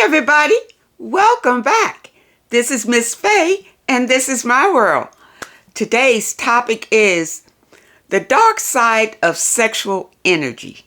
everybody, welcome back. This is Miss Faye and this is my world. Today's topic is the dark side of sexual energy.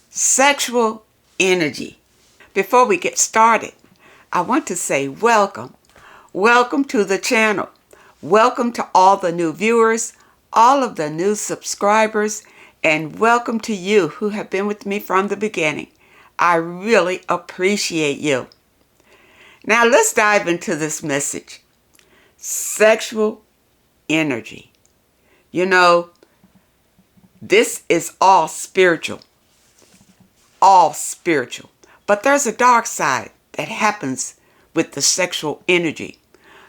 Sexual energy. Before we get started, I want to say welcome. Welcome to the channel. Welcome to all the new viewers, all of the new subscribers, and welcome to you who have been with me from the beginning. I really appreciate you. Now let's dive into this message. Sexual energy. You know, this is all spiritual. All spiritual. But there's a dark side that happens with the sexual energy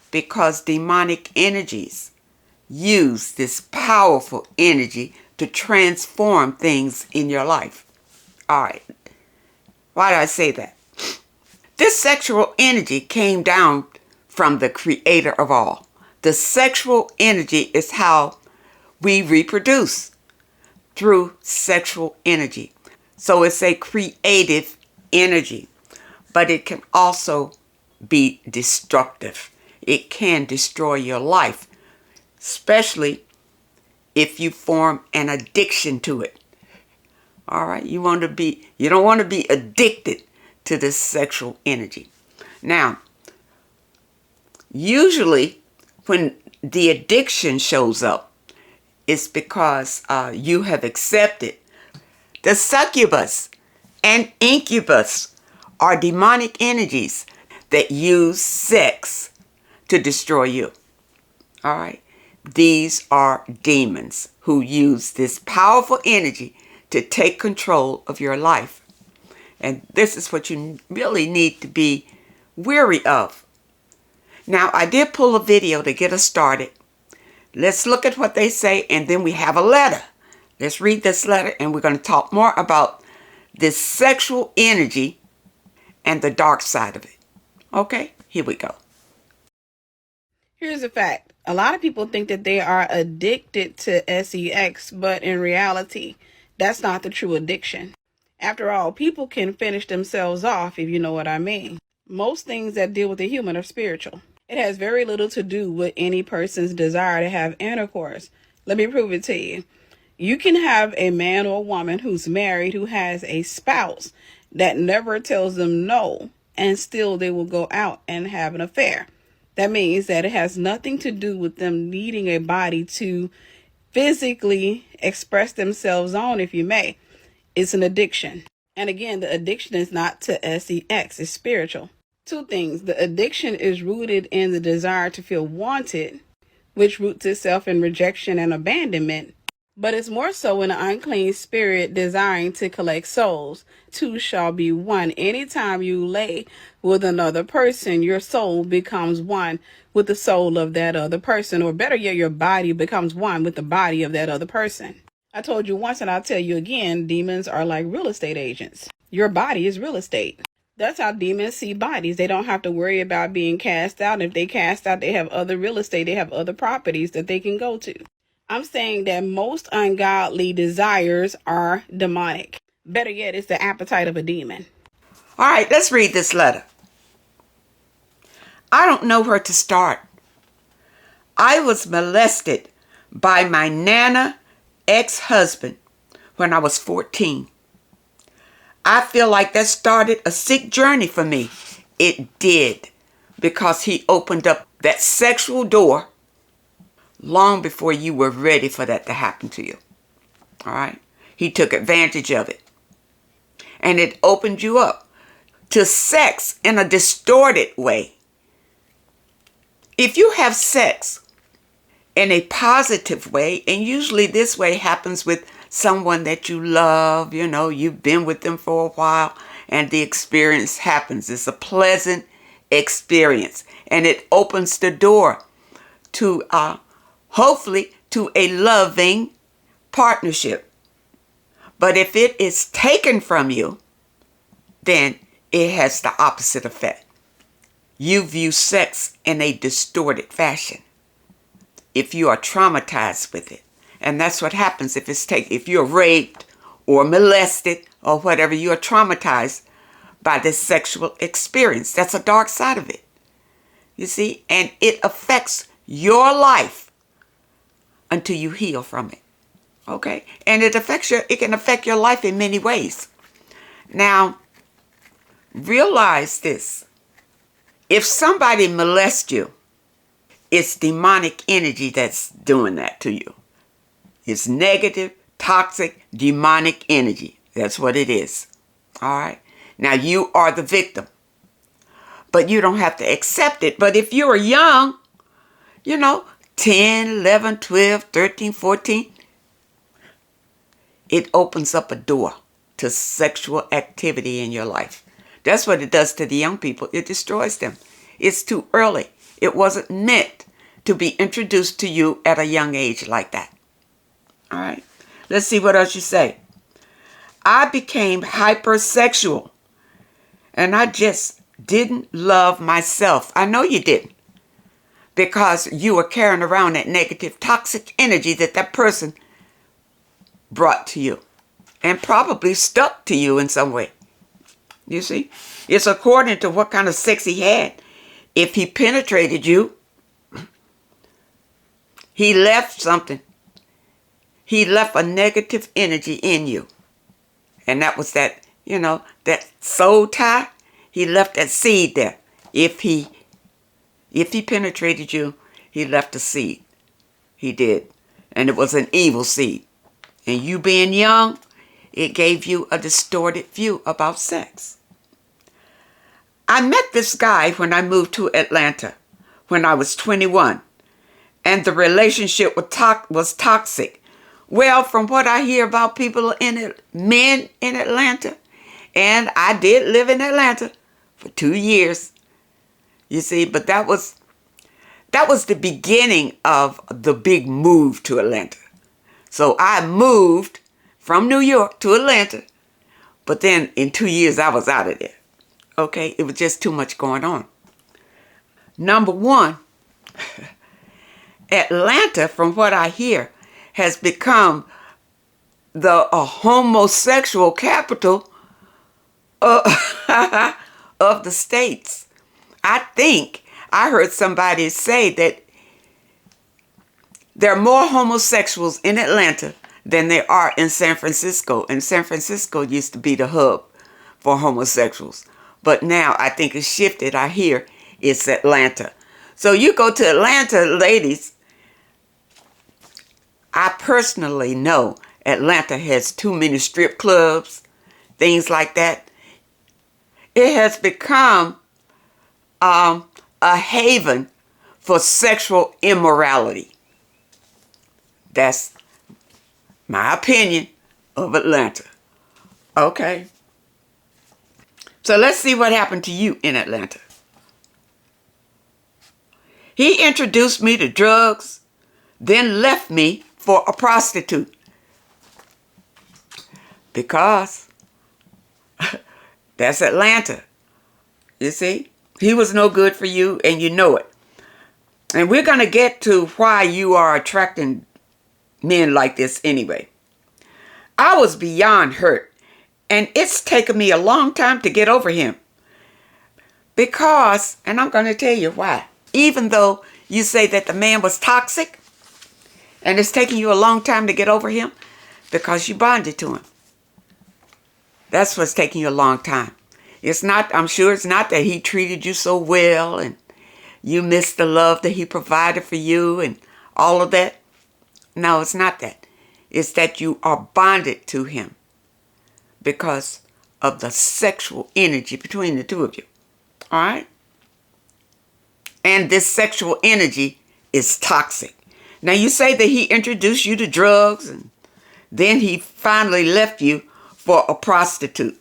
because demonic energies use this powerful energy to transform things in your life. All right. Why did I say that? This sexual energy came down from the creator of all. The sexual energy is how we reproduce, through sexual energy. So it's a creative energy, but it can also be destructive. It can destroy your life, especially if you form an addiction to it. All right, you don't want to be addicted to this sexual energy. Now, usually when the addiction shows up, it's because you have accepted the succubus and incubus are demonic energies that use sex to destroy you. All right, these are demons who use this powerful energy to take control of your life. And this is what you really need to be wary of. Now, I did pull a video to get us started. Let's look at what they say, and then we have a letter. Let's read this letter, and we're going to talk more about this sexual energy and the dark side of it. Okay, here we go. Here's a fact. A lot of people think that they are addicted to sex, but in reality, that's not the true addiction. After all, people can finish themselves off, if you know what I mean. Most things that deal with the human are spiritual. It has very little to do with any person's desire to have intercourse. Let me prove it to you. You can have a man or a woman who's married who has a spouse that never tells them no, and still they will go out and have an affair. That means that it has nothing to do with them needing a body to physically express themselves on, if you may. It's an addiction. And again, the addiction is not to sex, it's spiritual. Two things. The addiction is rooted in the desire to feel wanted, which roots itself in rejection and abandonment. But it's more so in an unclean spirit desiring to collect souls. Two shall be one. Anytime you lay with another person, your soul becomes one with the soul of that other person. Or better yet, your body becomes one with the body of that other person. I told you once and I'll tell you again, demons are like real estate agents. Your body is real estate. That's how demons see bodies. They don't have to worry about being cast out. If they cast out, they have other real estate. They have other properties that they can go to. I'm saying that most ungodly desires are demonic. Better yet, it's the appetite of a demon. All right, let's read this letter. I don't know where to start. I was molested by my Nana ex-husband when I was 14. I feel like that started a sick journey for me. It did, because he opened up that sexual door long before you were ready for that to happen to you. All right? He took advantage of it. And it opened you up to sex in a distorted way. If you have sex in a positive way, and usually this way happens with someone that you love, you know, you've been with them for a while, and the experience happens. It's a pleasant experience, and it opens the door to hopefully to a loving partnership. But if it is taken from you, then it has the opposite effect. You view sex in a distorted fashion if you are traumatized with it. And that's what happens if it's taken. If you're raped or molested or whatever, you are traumatized by this sexual experience. That's a dark side of it. You see? And it affects your life until you heal from it. Okay? And it can affect your life in many ways. Now, realize this. If somebody molests you, it's demonic energy that's doing that to you. It's negative, toxic, demonic energy. That's what it is. All right? Now, you are the victim. But you don't have to accept it. But if you're young, 10, 11, 12, 13, 14, it opens up a door to sexual activity in your life. That's what it does to the young people. It destroys them. It's too early. It wasn't meant to be introduced to you at a young age like that. All right. Let's see what else you say. I became hypersexual and I just didn't love myself. I know you didn't, because you were carrying around that negative, toxic energy that person brought to you and probably stuck to you in some way. You see? It's according to what kind of sex he had. If he penetrated you, he left something. He left a negative energy in you. And that was that soul tie. He left that seed there. If he penetrated you, he left a seed. He did. And it was an evil seed. And you being young, it gave you a distorted view about sex. I met this guy when I moved to Atlanta when I was 21. And the relationship was toxic. Well, from what I hear about men in Atlanta, and I did live in Atlanta for 2 years, you see, but that was the beginning of the big move to Atlanta. So I moved from New York to Atlanta, but then in 2 years I was out of there. Okay, it was just too much going on. Number one, Atlanta, from what I hear, has become the homosexual capital of the states. I think I heard somebody say that there are more homosexuals in Atlanta than there are in San Francisco. And San Francisco used to be the hub for homosexuals. But now I think it's shifted. I hear it's Atlanta. So you go to Atlanta, ladies. I personally know Atlanta has too many strip clubs, things like that. It has become a haven for sexual immorality. That's my opinion of Atlanta. Okay. So let's see what happened to you in Atlanta. He introduced me to drugs, then left me for a prostitute. Because that's Atlanta. You see? He was no good for you, and you know it. And we're going to get to why you are attracting men like this anyway. I was beyond hurt, and it's taken me a long time to get over him. Because, and I'm going to tell you why. Even though you say that the man was toxic, and it's taking you a long time to get over him, because you bonded to him. That's what's taking you a long time. It's not, I'm sure it's not that he treated you so well and you missed the love that he provided for you and all of that. No, it's not that. It's that you are bonded to him because of the sexual energy between the two of you. All right? And this sexual energy is toxic. Now, you say that he introduced you to drugs and then he finally left you for a prostitute.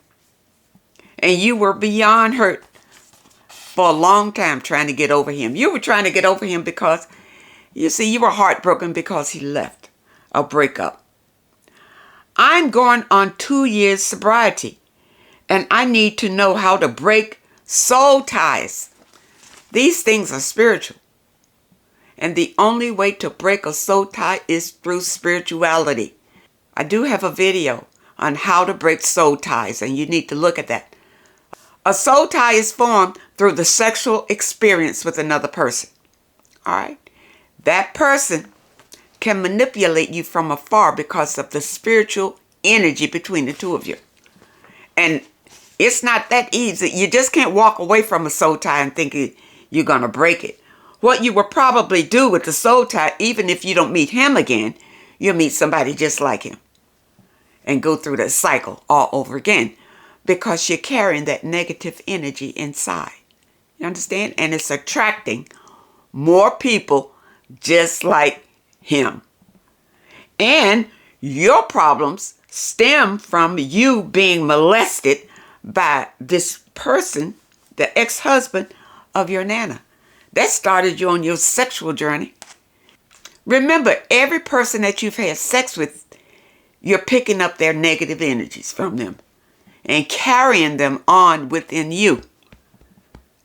And you were beyond hurt for a long time trying to get over him. You were trying to get over him because, you see, you were heartbroken because he left. A breakup. I'm going on 2 years sobriety, and I need to know how to break soul ties. These things are spiritual. And the only way to break a soul tie is through spirituality. I do have a video on how to break soul ties, and you need to look at that. A soul tie is formed through the sexual experience with another person. All right? That person can manipulate you from afar because of the spiritual energy between the two of you. And it's not that easy. You just can't walk away from a soul tie and think you're going to break it. What you will probably do with the soul tie, even if you don't meet him again, you'll meet somebody just like him and go through that cycle all over again because you're carrying that negative energy inside. You understand? And it's attracting more people just like him. And your problems stem from you being molested by this person, the ex-husband of your nana. That started you on your sexual journey. Remember, every person that you've had sex with, you're picking up their negative energies from them and carrying them on within you.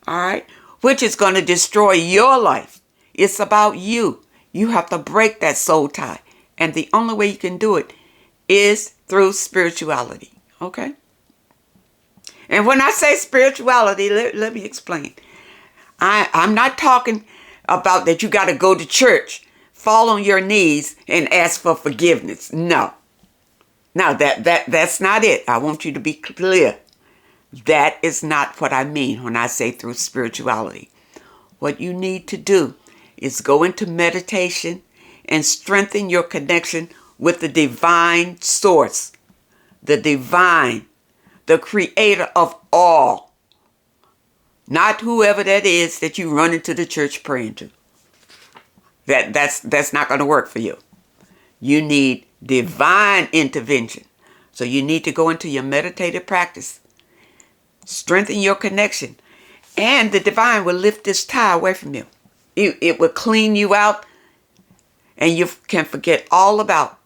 All right? Which is going to destroy your life. It's about you. You have to break that soul tie. And the only way you can do it is through spirituality. Okay? And when I say spirituality, let me explain. I'm not talking about that you got to go to church, fall on your knees, and ask for forgiveness. No. Now, that's not it. I want you to be clear. That is not what I mean when I say through spirituality. What you need to do is go into meditation and strengthen your connection with the divine source, the divine, the creator of all. Not whoever that is that you run into the church praying to. That's not going to work for you. You need divine intervention. So you need to go into your meditative practice. Strengthen your connection. And the divine will lift this tie away from you. It will clean you out. And you can forget all about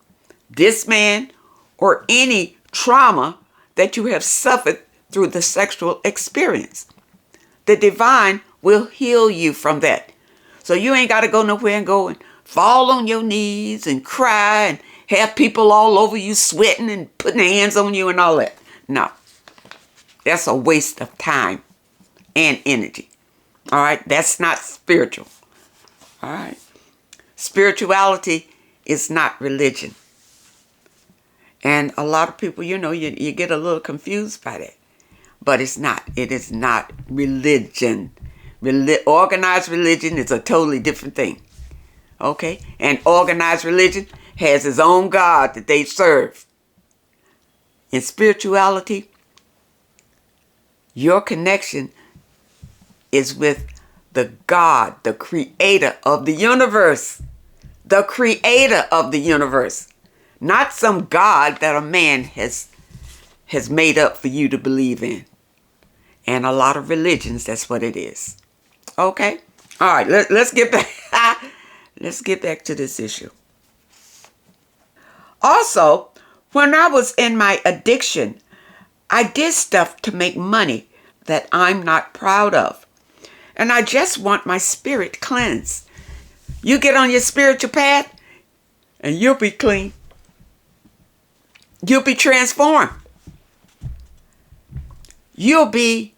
this man or any trauma that you have suffered through the sexual experience. The divine will heal you from that. So you ain't got to go nowhere and go and fall on your knees and cry and have people all over you sweating and putting their hands on you and all that. No. That's a waste of time and energy. All right? That's not spiritual. All right? Spirituality is not religion. And a lot of people, you get a little confused by that. But it's not. It is not religion. Organized religion is a totally different thing. Okay? And organized religion has its own God that they serve. In spirituality, your connection is with the God, the creator of the universe. The creator of the universe. Not some God that a man has made up for you to believe in. And a lot of religions, that's what it is. Okay? All right, let's get back. Let's get back to this issue. Also, when I was in my addiction, I did stuff to make money that I'm not proud of. And I just want my spirit cleansed. You get on your spiritual path, and you'll be clean. You'll be transformed. You'll be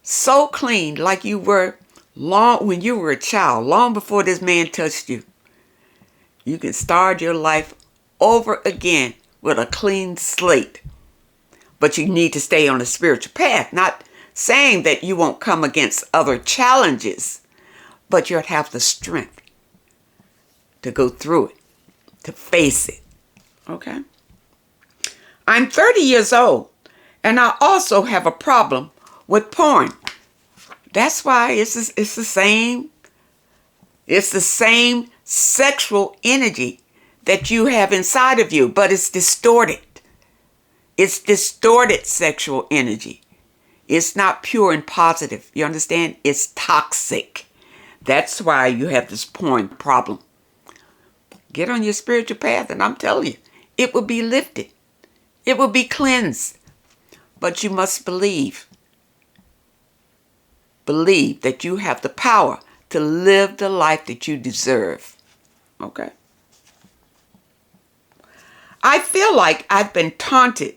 so clean like you were when you were a child, long before this man touched you. You can start your life over again with a clean slate. But you need to stay on the spiritual path. Not saying that you won't come against other challenges, but you'll have the strength to go through it, to face it. Okay? I'm 30 years old, and I also have a problem with porn. That's why it's the same. It's the same sexual energy that you have inside of you, but it's distorted. It's distorted sexual energy. It's not pure and positive. You understand? It's toxic. That's why you have this porn problem. Get on your spiritual path, and I'm telling you, it will be lifted. It will be cleansed. But you must believe. Believe that you have the power to live the life that you deserve. Okay? I feel like I've been taunted,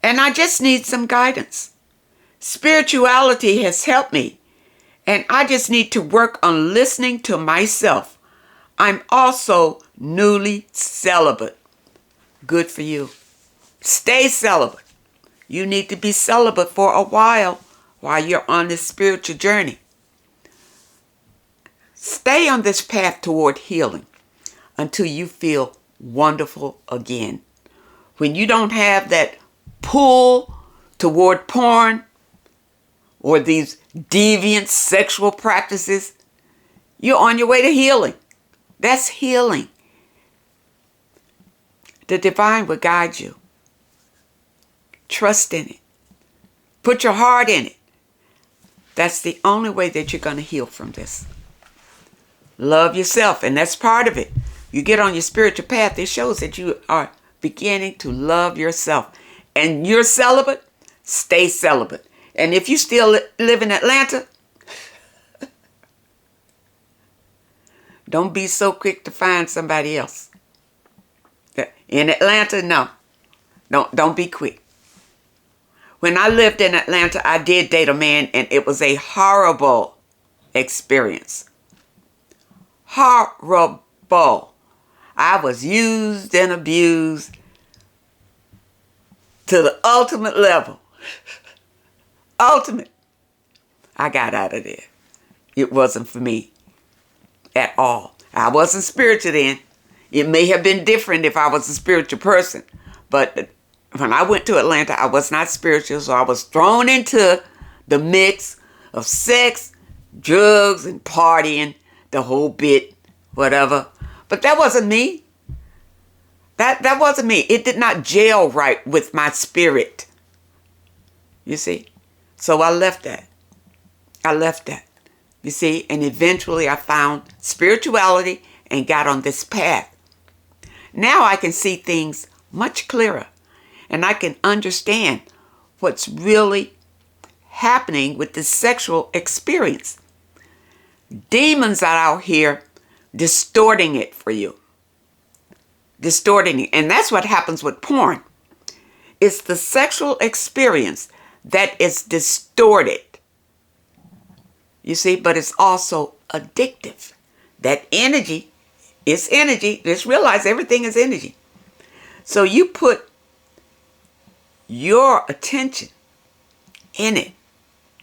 and I just need some guidance. Spirituality has helped me, and I just need to work on listening to myself. I'm also newly celibate. Good for you. Stay celibate. You need to be celibate for a while you're on this spiritual journey. Stay on this path toward healing until you feel wonderful again. When you don't have that pull toward porn or these deviant sexual practices, you're on your way to healing. That's healing. The divine will guide you. Trust in it. Put your heart in it. That's the only way that you're going to heal from this. Love yourself, and that's part of it. You get on your spiritual path, it shows that you are beginning to love yourself. And you're celibate, stay celibate. And if you still live in Atlanta, don't be so quick to find somebody else. In Atlanta, no. Don't be quick. When I lived in Atlanta, I did date a man, and it was a horrible experience. Horrible. I was used and abused to the ultimate level. Ultimate. I got out of there. It wasn't for me at all. I wasn't spiritual then. It may have been different if I was a spiritual person. But when I went to Atlanta, I was not spiritual. So I was thrown into the mix of sex, drugs, and partying, the whole bit, whatever. But that wasn't me. That wasn't me. It did not gel right with my spirit. You see? So I left that. You see? And eventually I found spirituality and got on this path. Now I can see things much clearer. And I can understand what's really happening with the sexual experience. Demons are out here distorting it for you. Distorting it. And that's what happens with porn. It's the sexual experience that is distorted. You see, but it's also addictive. That energy is energy. Just realize everything is energy. So you put your attention in it.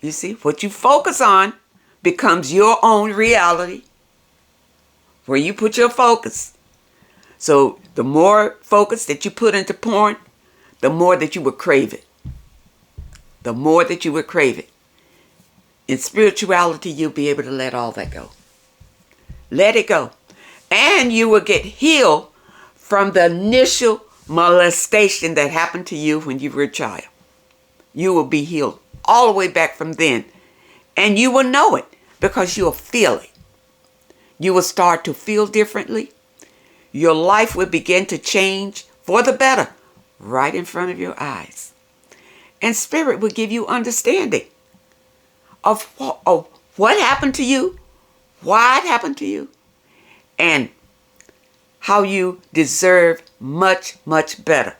You see, what you focus on becomes your own reality. Where you put your focus. So the more focus that you put into porn, the more that you would crave it. The more that you would crave it. In spirituality, you'll be able to let all that go. Let it go. And you will get healed from the initial molestation that happened to you when you were a child. You will be healed all the way back from then. And you will know it because you'll feel it. You will start to feel differently. Your life will begin to change for the better right in front of your eyes. And Spirit will give you understanding of what happened to you, why it happened to you, and how you deserve much, much better.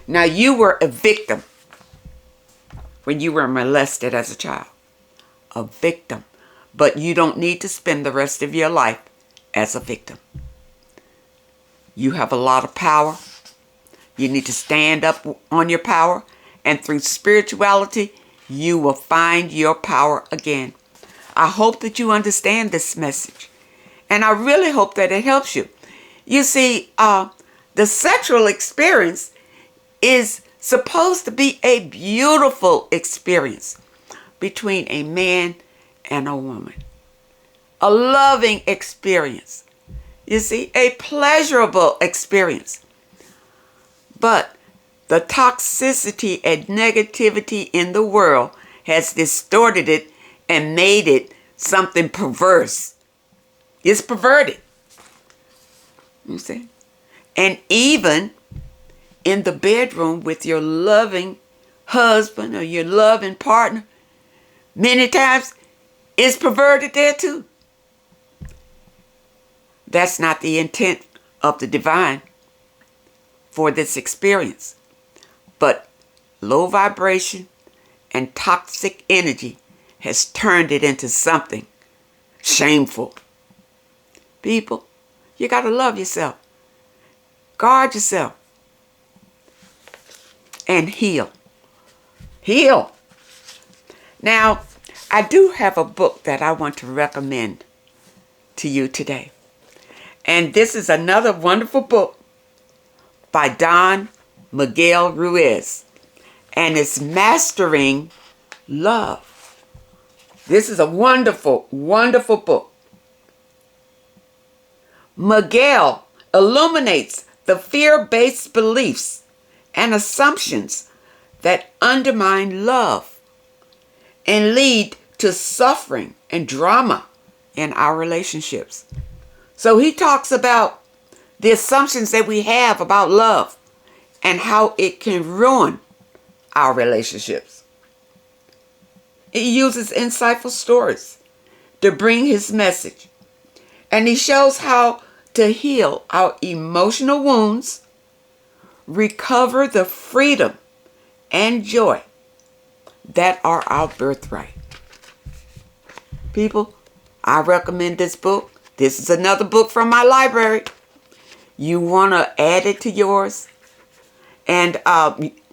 Now, you were a victim when you were molested as a child. A victim. But you don't need to spend the rest of your life as a victim. You have a lot of power. You need to stand up on your power. And through spirituality, you will find your power again. I hope that you understand this message. And I really hope that it helps you. You see, the sexual experience is supposed to be a beautiful experience between a man and a woman. A loving experience. You see, a pleasurable experience. But the toxicity and negativity in the world has distorted it and made it something perverse. It's perverted. You see? And even in the bedroom with your loving husband or your loving partner, many times it's perverted there too. That's not the intent of the divine for this experience. But low vibration and toxic energy has turned it into something shameful. People, you got to love yourself. Guard yourself. And heal. Heal. Now, I do have a book that I want to recommend to you today. And this is another wonderful book by Don Miguel Ruiz. And it's Mastering Love. This is a wonderful, wonderful book. Miguel illuminates the fear-based beliefs and assumptions that undermine love and lead to suffering and drama in our relationships. So he talks about the assumptions that we have about love and how it can ruin our relationships. He uses insightful stories to bring his message, and he shows how to heal our emotional wounds, recover the freedom and joy that are our birthright. People, I recommend this book. This is another book from my library. You want to add it to yours? And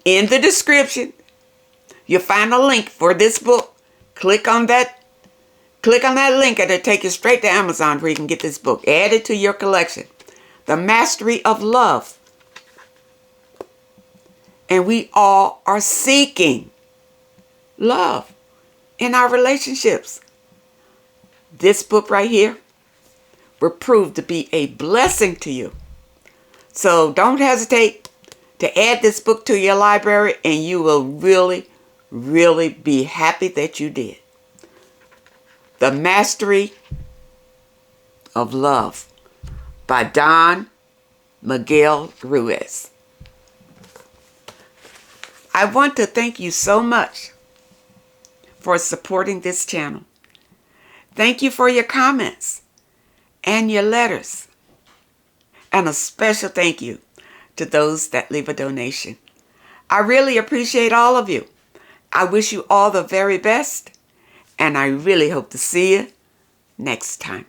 in the description, you'll find a link for this book. Click on that link and it'll take you straight to Amazon where you can get this book. Add it to your collection. The Mastery of Love. And we all are seeking love in our relationships. This book right here will prove to be a blessing to you. So don't hesitate to add this book to your library, and you will really, really be happy that you did. The Mastery of Love by Don Miguel Ruiz. I want to thank you so much for supporting this channel. Thank you for your comments and your letters. And a special thank you to those that leave a donation. I really appreciate all of you. I wish you all the very best, and I really hope to see you next time.